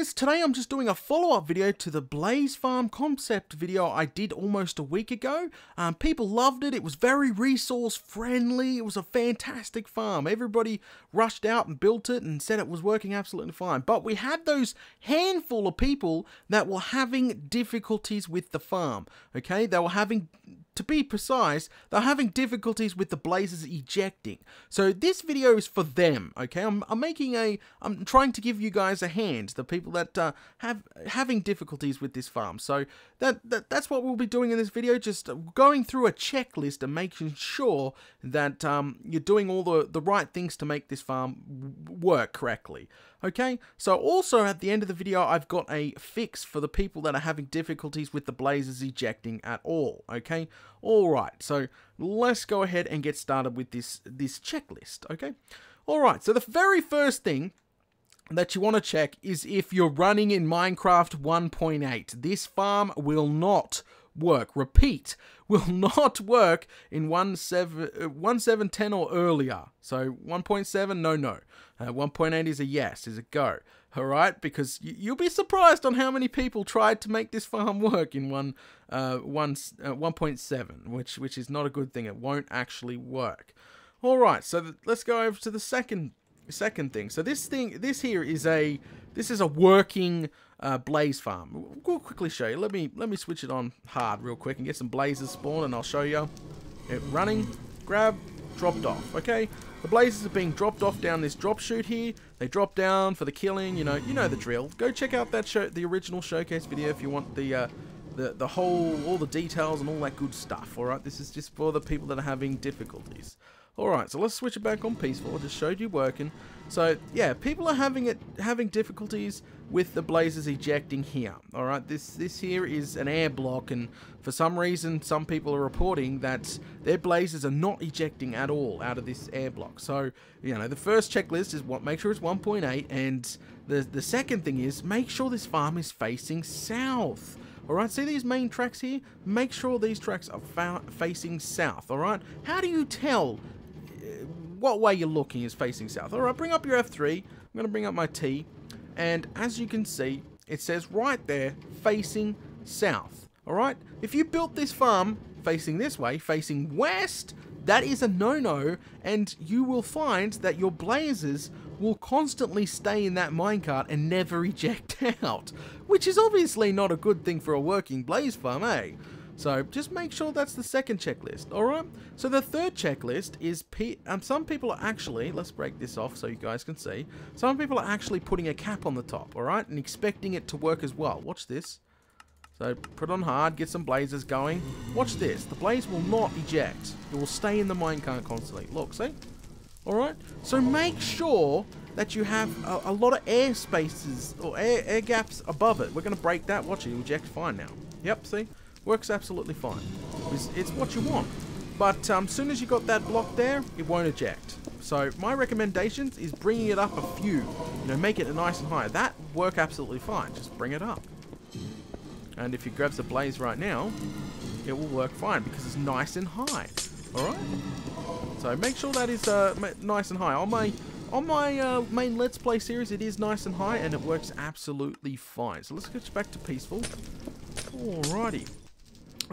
guys, today I'm just doing a follow-up video to the Blaze Farm concept video I did almost a week ago. People loved it. It was very resource friendly. It was a fantastic farm. Everybody rushed out and built it and said it was working absolutely fine. But we had those handful of people that were having difficulties with the farm. Okay, they were having, to be precise, they're having difficulties with the blazes ejecting. So this video is for them, okay? I'm trying to give you guys a hand, the people that having difficulties with this farm. So that's what we'll be doing in this video, just going through a checklist and making sure that you're doing all the right things to make this farm work correctly. Okay, so also at the end of the video, I've got a fix for the people that are having difficulties with the blazes ejecting at all. Okay, all right. So let's go ahead and get started with this checklist. Okay, all right. So the very first thing that you want to check is if you're running in Minecraft 1.8. This farm will not work. Repeat, will not work in 1.7.10 or earlier. So 1.7, no. 1.8 is a yes, is a go. All right, because you'll be surprised on how many people tried to make this farm work in 1.7, which is not a good thing. It won't actually work. All right, so let's go over to the second thing. So this here is a working blaze farm. We'll quickly show you. Let me switch it on hard real quick and get some blazes spawned, and I'll show you it running. Grab, dropped off. Okay, the blazes are being dropped off down this drop chute here. They drop down for the killing. You know the drill. Go check out that the original showcase video if you want all the details and all that good stuff. All right, this is just for the people that are having difficulties. Alright, so let's switch it back on peaceful. I just showed you working. So, yeah, people are having difficulties with the blazes ejecting here. Alright, this here is an air block, and for some reason, some people are reporting that their blazes are not ejecting at all out of this air block. So, the first checklist is make sure it's 1.8, and the second thing is make sure this farm is facing south. Alright, see these main tracks here? Make sure these tracks are facing south, alright? How do you tell what way you're looking is facing south? Alright, bring up your F3. I'm going to bring up my T. And as you can see, it says right there, facing south. Alright, if you built this farm facing this way, facing west, that is a no-no, and you will find that your blazes will constantly stay in that minecart and never eject out, which is obviously not a good thing for a working blaze farm, eh? So just make sure that's the second checklist, alright? So the third checklist is, some people are actually, let's break this off so you guys can see, some people are actually putting a cap on the top, alright? And expecting it to work as well. Watch this. So put it on hard, get some blazes going. Watch this. The blaze will not eject. It will stay in the minecart constantly. Look, see? Alright? So make sure that you have a lot of air spaces or air gaps above it. We're going to break that. Watch it. It'll eject fine now. Yep, see? Works absolutely fine. It's what you want. But as soon as you got that block there, it won't eject. So my recommendations is bringing it up a few. Make it nice and high. That work absolutely fine. Just bring it up. And if you grab the blaze right now, it will work fine because it's nice and high. Alright? So make sure that is nice and high. On my main Let's Play series, it is nice and high and it works absolutely fine. So let's get back to peaceful. Alrighty.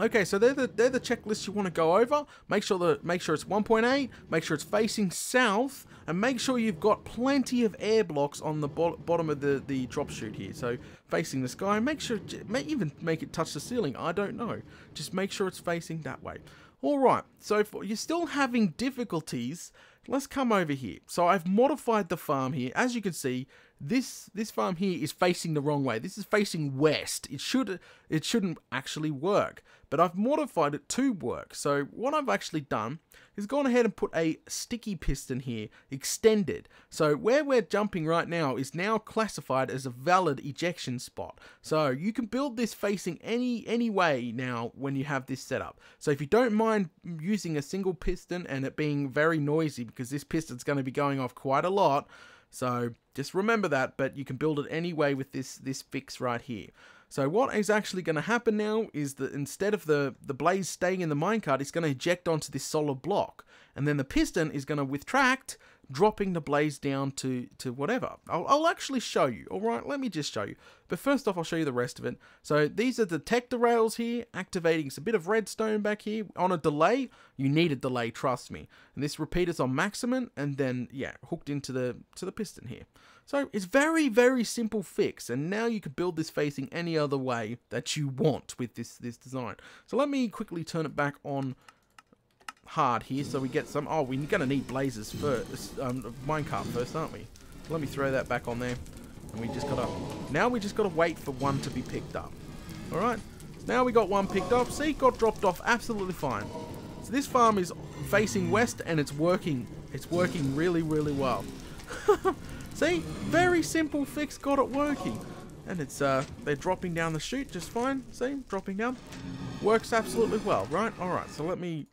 Okay, so they're the checklists you want to go over. Make sure it's 1.8. Make sure it's facing south, and make sure you've got plenty of air blocks on the bottom of the drop chute here. So facing the sky. Make sure, even make it touch the ceiling. I don't know. Just make sure it's facing that way. All right. So if you're still having difficulties, let's come over here. So I've modified the farm here. As you can see, this farm here is facing the wrong way. This is facing west. It shouldn't actually work, but I've modified it to work. So what I've actually done is gone ahead and put a sticky piston here, extended. So where we're jumping right now is now classified as a valid ejection spot. So you can build this facing any way now when you have this set up. So if you don't mind using a single piston and it being very noisy, because this piston's going to be going off quite a lot, so just remember that, but you can build it anyway with this fix right here. So what is actually going to happen now is that instead of the blaze staying in the minecart, it's going to eject onto this solid block. And then the piston is going to retract dropping the blaze down to whatever. I'll actually show you. All right, let me just show you. But first off, I'll show you the rest of it. So these are the detector rails here, activating. It's a bit of redstone back here. On a delay, you need a delay, trust me. And this repeater's on maximum, and then, yeah, hooked into the piston here. So it's very, very simple fix, and now you can build this facing any other way that you want with this design. So let me quickly turn it back on hard here so we get some. Oh, we're going to need blazes first, minecart first, aren't we? So let me throw that back on there, and we just gotta wait for one to be picked up. All right, so now we got one picked up. See, got dropped off absolutely fine. So this farm is facing west, and it's working. It's working really, really well. See, very simple fix, got it working. And it's they're dropping down the chute just fine. See, dropping down. Works absolutely well, right? Alright, so let me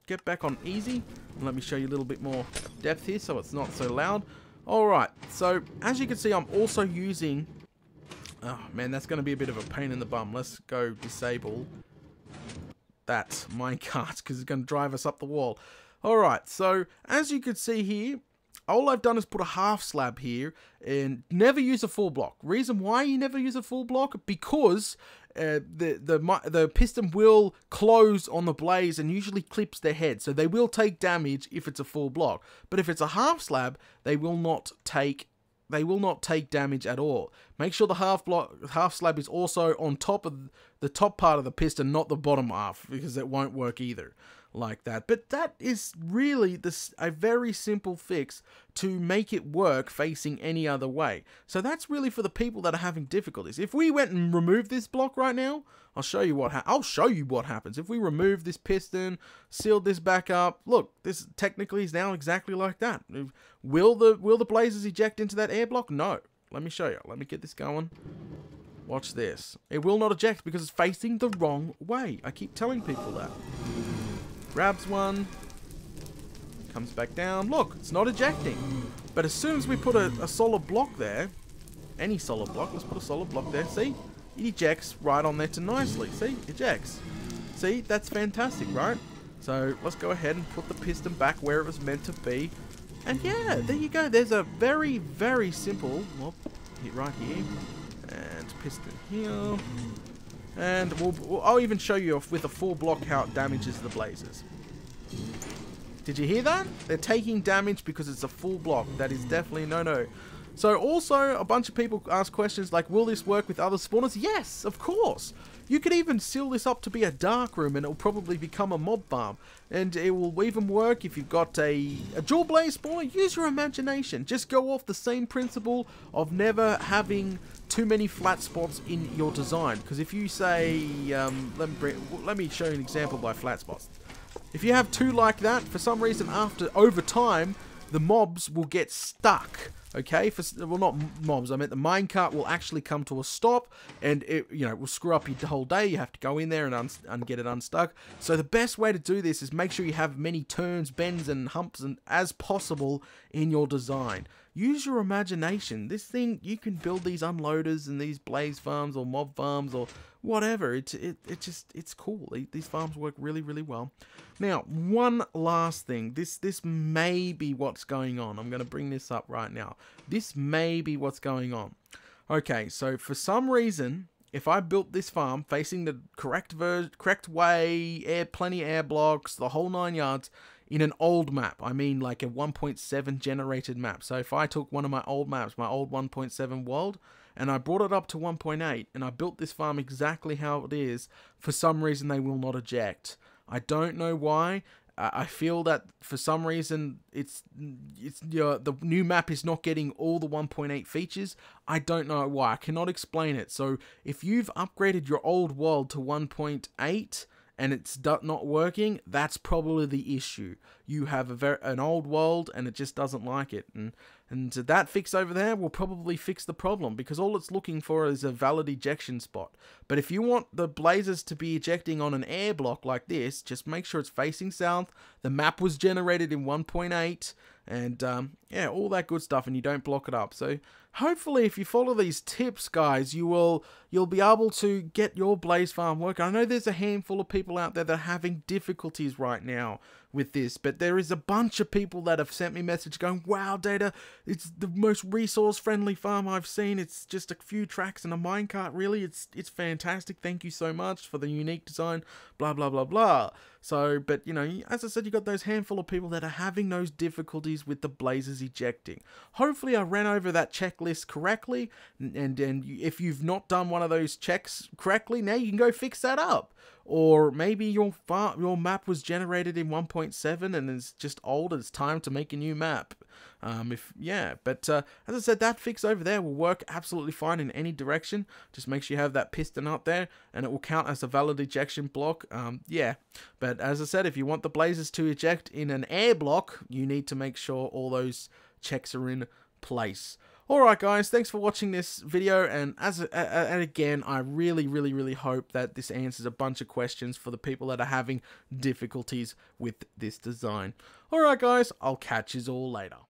get back on easy. And let me show you a little bit more depth here so it's not so loud. Alright, so as you can see, I'm also using... Oh man, that's going to be a bit of a pain in the bum. Let's go disable that minecart because it's going to drive us up the wall. Alright, so as you can see here, all I've done is put a half slab here and never use a full block. Reason why you never use a full block? Because the piston will close on the blaze and usually clips their head. So they will take damage if it's a full block. But if it's a half slab, they will not take damage at all. Make sure the half slab is also on top of the top part of the piston, not the bottom half, because it won't work either like that. But that is really a very simple fix to make it work facing any other way. So that's really for the people that are having difficulties. If we went and removed this block right now, I'll show you what happens. If we remove this piston, sealed this back up, look, this technically is now exactly like that. Will the blazes eject into that air block? No. Let me show you. Let me get this going. Watch this. It will not eject because it's facing the wrong way. I keep telling people that. Grabs one, comes back down. Look, it's not ejecting. But as soon as we put a solid block there, any solid block, let's put a solid block there, see? It ejects right on there to nicely, see? Ejects. See, that's fantastic, right? So let's go ahead and put the piston back where it was meant to be. And yeah, there you go. There's a very, very simple, well, hit right here, and piston here. And I'll even show you with a full block how it damages the blazes. Did you hear that? They're taking damage because it's a full block. That is definitely no. So also, a bunch of people ask questions like, will this work with other spawners? Yes, of course. You could even seal this up to be a dark room and it'll probably become a mob farm. And it will even work if you've got a dual blaze spawner. Use your imagination. Just go off the same principle of never having too many flat spots in your design. Because if you say, let me show you an example by flat spots. If you have two like that, for some reason over time, the mobs will get stuck. Okay, well, not mobs, I meant the minecart will actually come to a stop, and it will screw up your whole day. You have to go in there and get it unstuck. So the best way to do this is make sure you have many turns, bends, and humps as possible in your design. Use your imagination. This thing, you can build these unloaders and these blaze farms or mob farms or whatever. It's cool. These farms work really, really well. Now, one last thing. This may be what's going on. I'm going to bring this up right now. This may be what's going on. Okay, so for some reason, if I built this farm facing the correct way, plenty of air blocks, the whole 9 yards, in an old map, I mean like a 1.7 generated map. So if I took one of my old maps, my old 1.7 world, and I brought it up to 1.8, and I built this farm exactly how it is, for some reason they will not eject. I don't know why. I feel that for some reason the new map is not getting all the 1.8 features. I don't know why. I cannot explain it. So if you've upgraded your old world to 1.8 and it's not working, that's probably the issue. You have an old world and it just doesn't like it. And that fix over there will probably fix the problem, because all it's looking for is a valid ejection spot. But if you want the blazes to be ejecting on an air block like this, just make sure it's facing south. The map was generated in 1.8, and yeah, all that good stuff, and you don't block it up. So hopefully, if you follow these tips, guys, you'll be able to get your blaze farm working. I know there's a handful of people out there that are having difficulties right now with this, but there is a bunch of people that have sent me message going, wow, Data, it's the most resource-friendly farm I've seen. It's just a few tracks and a minecart, really. It's fantastic. Thank you so much for the unique design, blah, blah, blah, blah. So, but, you know, as I said, you got those handful of people that are having those difficulties with the blazes ejecting. Hopefully, I ran over that checklist correctly, and if you've not done one of those checks correctly, now you can go fix that up. Or maybe your map was generated in 1.7 and is just old and it's time to make a new map. But as I said, that fix over there will work absolutely fine in any direction. Just make sure you have that piston up there and it will count as a valid ejection block. But as I said, if you want the blazes to eject in an air block, you need to make sure all those checks are in place. Alright guys, thanks for watching this video, and again, I really hope that this answers a bunch of questions for the people that are having difficulties with this design. Alright guys, I'll catch you all later.